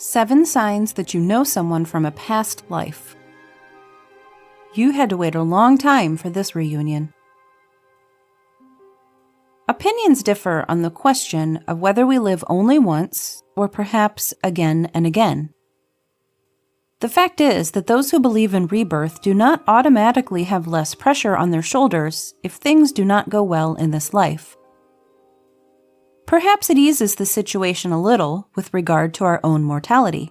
7 signs that you know someone from a past life. You had to wait a long time for this reunion. Opinions differ on the question of whether we live only once or perhaps again and again. The fact is that those who believe in rebirth do not automatically have less pressure on their shoulders if things do not go well in this life. Perhaps it eases the situation a little with regard to our own mortality.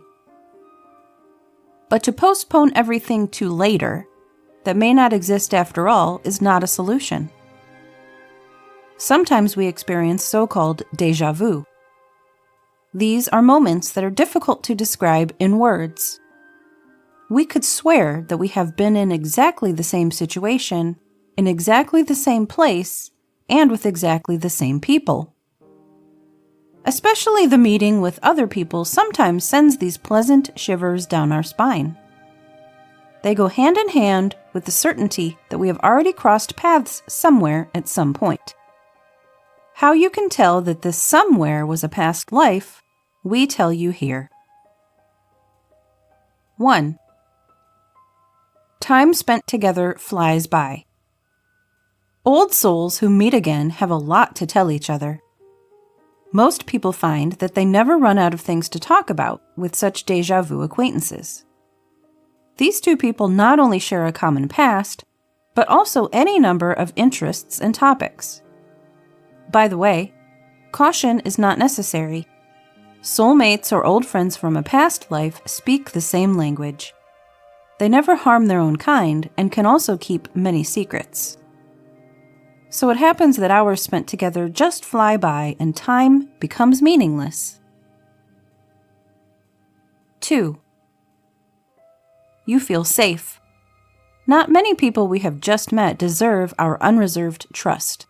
But to postpone everything to later, that may not exist after all, is not a solution. Sometimes we experience so-called déjà vu. These are moments that are difficult to describe in words. We could swear that we have been in exactly the same situation, in exactly the same place, and with exactly the same people. Especially the meeting with other people sometimes sends these pleasant shivers down our spine. They go hand in hand with the certainty that we have already crossed paths somewhere at some point. How you can tell that this somewhere was a past life, we tell you here. 1. Time spent together flies by. Old souls who meet again have a lot to tell each other. Most people find that they never run out of things to talk about with such déjà vu acquaintances. These two people not only share a common past, but also any number of interests and topics. By the way, caution is not necessary. Soulmates or old friends from a past life speak the same language. They never harm their own kind and can also keep many secrets. So it happens that hours spent together just fly by and time becomes meaningless. 2. You feel safe. Not many people we have just met deserve our unreserved trust.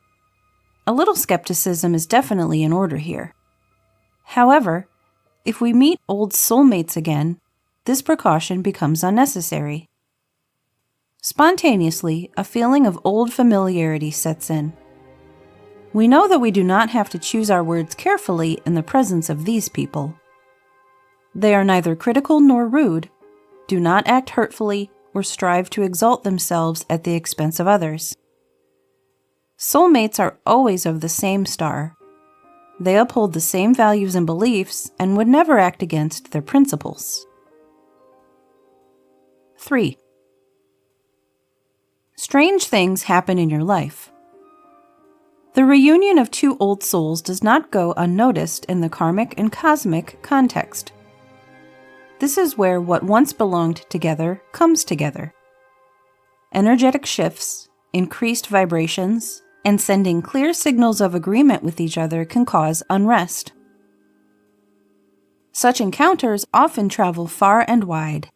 A little skepticism is definitely in order here. However, if we meet old soulmates again, this precaution becomes unnecessary. Spontaneously, a feeling of old familiarity sets in. We know that we do not have to choose our words carefully in the presence of these people. They are neither critical nor rude, do not act hurtfully, or strive to exalt themselves at the expense of others. Soulmates are always of the same star. They uphold the same values and beliefs and would never act against their principles. 3. Strange things happen in your life. The reunion of two old souls does not go unnoticed in the karmic and cosmic context. This is where what once belonged together comes together. Energetic shifts, increased vibrations, and sending clear signals of agreement with each other can cause unrest. Such encounters often travel far and wide.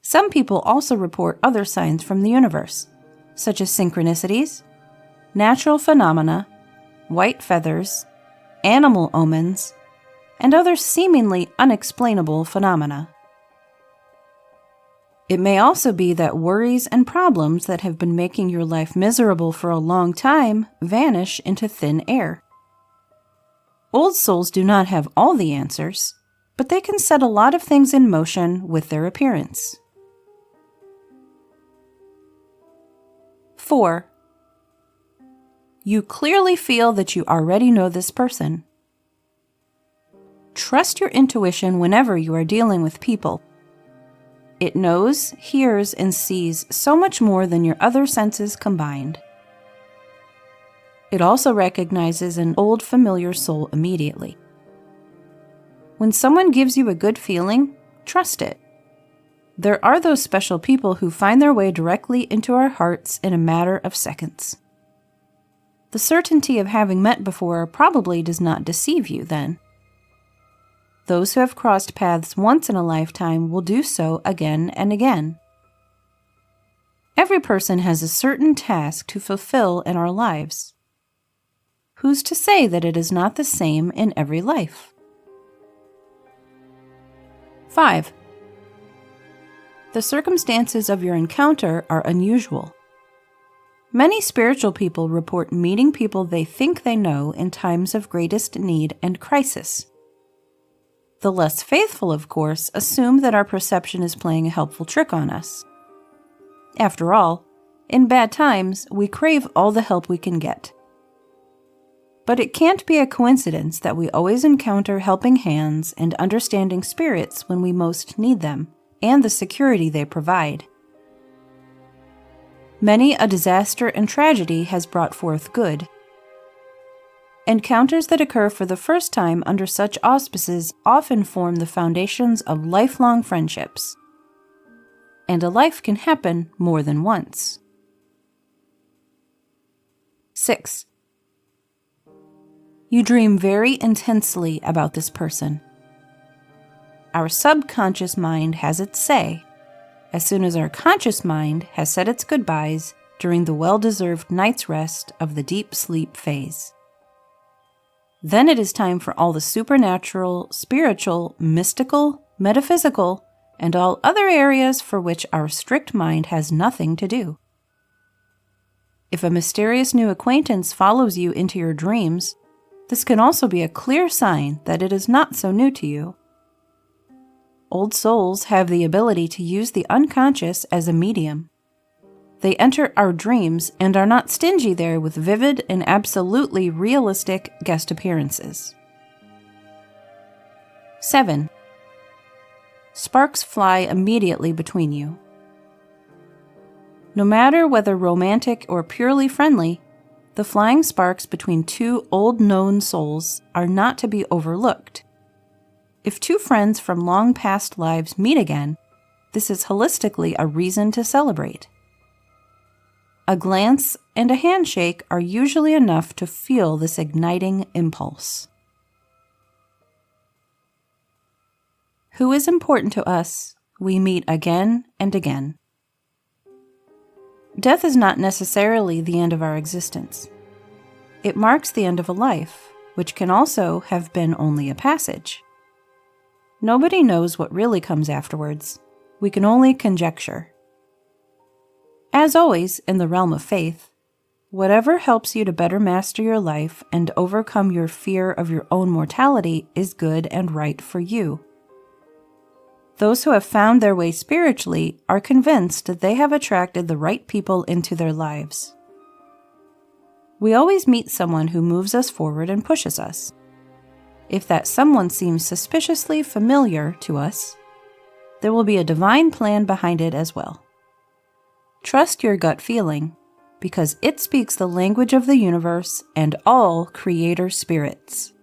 Some people also report other signs from the universe, such as synchronicities, natural phenomena, white feathers, animal omens, and other seemingly unexplainable phenomena. It may also be that worries and problems that have been making your life miserable for a long time vanish into thin air. Old souls do not have all the answers, but they can set a lot of things in motion with their appearance. 4. You clearly feel that you already know this person. Trust your intuition whenever you are dealing with people. It knows, hears, and sees so much more than your other senses combined. It also recognizes an old familiar soul immediately. When someone gives you a good feeling, trust it. There are those special people who find their way directly into our hearts in a matter of seconds. The certainty of having met before probably does not deceive you then. Those who have crossed paths once in a lifetime will do so again and again. Every person has a certain task to fulfill in our lives. Who's to say that it is not the same in every life? 5. The circumstances of your encounter are unusual. Many spiritual people report meeting people they think they know in times of greatest need and crisis. The less faithful, of course, assume that our perception is playing a helpful trick on us. After all, in bad times, we crave all the help we can get. But it can't be a coincidence that we always encounter helping hands and understanding spirits when we most need them, and the security they provide. Many a disaster and tragedy has brought forth good. Encounters that occur for the first time under such auspices often form the foundations of lifelong friendships. And a life can happen more than once. 6. You dream very intensely about this person. Our subconscious mind has its say, as soon as our conscious mind has said its goodbyes during the well-deserved night's rest of the deep sleep phase. Then it is time for all the supernatural, spiritual, mystical, metaphysical, and all other areas for which our strict mind has nothing to do. If a mysterious new acquaintance follows you into your dreams, this can also be a clear sign that it is not so new to you. Old souls have the ability to use the unconscious as a medium. They enter our dreams and are not stingy there with vivid and absolutely realistic guest appearances. 7. Sparks fly immediately between you. No matter whether romantic or purely friendly, the flying sparks between two old known souls are not to be overlooked. If two friends from long past lives meet again, this is holistically a reason to celebrate. A glance and a handshake are usually enough to feel this igniting impulse. Who is important to us, we meet again and again. Death is not necessarily the end of our existence. It marks the end of a life, which can also have been only a passage. Nobody knows what really comes afterwards. We can only conjecture. As always, in the realm of faith, whatever helps you to better master your life and overcome your fear of your own mortality is good and right for you. Those who have found their way spiritually are convinced that they have attracted the right people into their lives. We always meet someone who moves us forward and pushes us. If that someone seems suspiciously familiar to us, there will be a divine plan behind it as well. Trust your gut feeling, because it speaks the language of the universe and all creator spirits.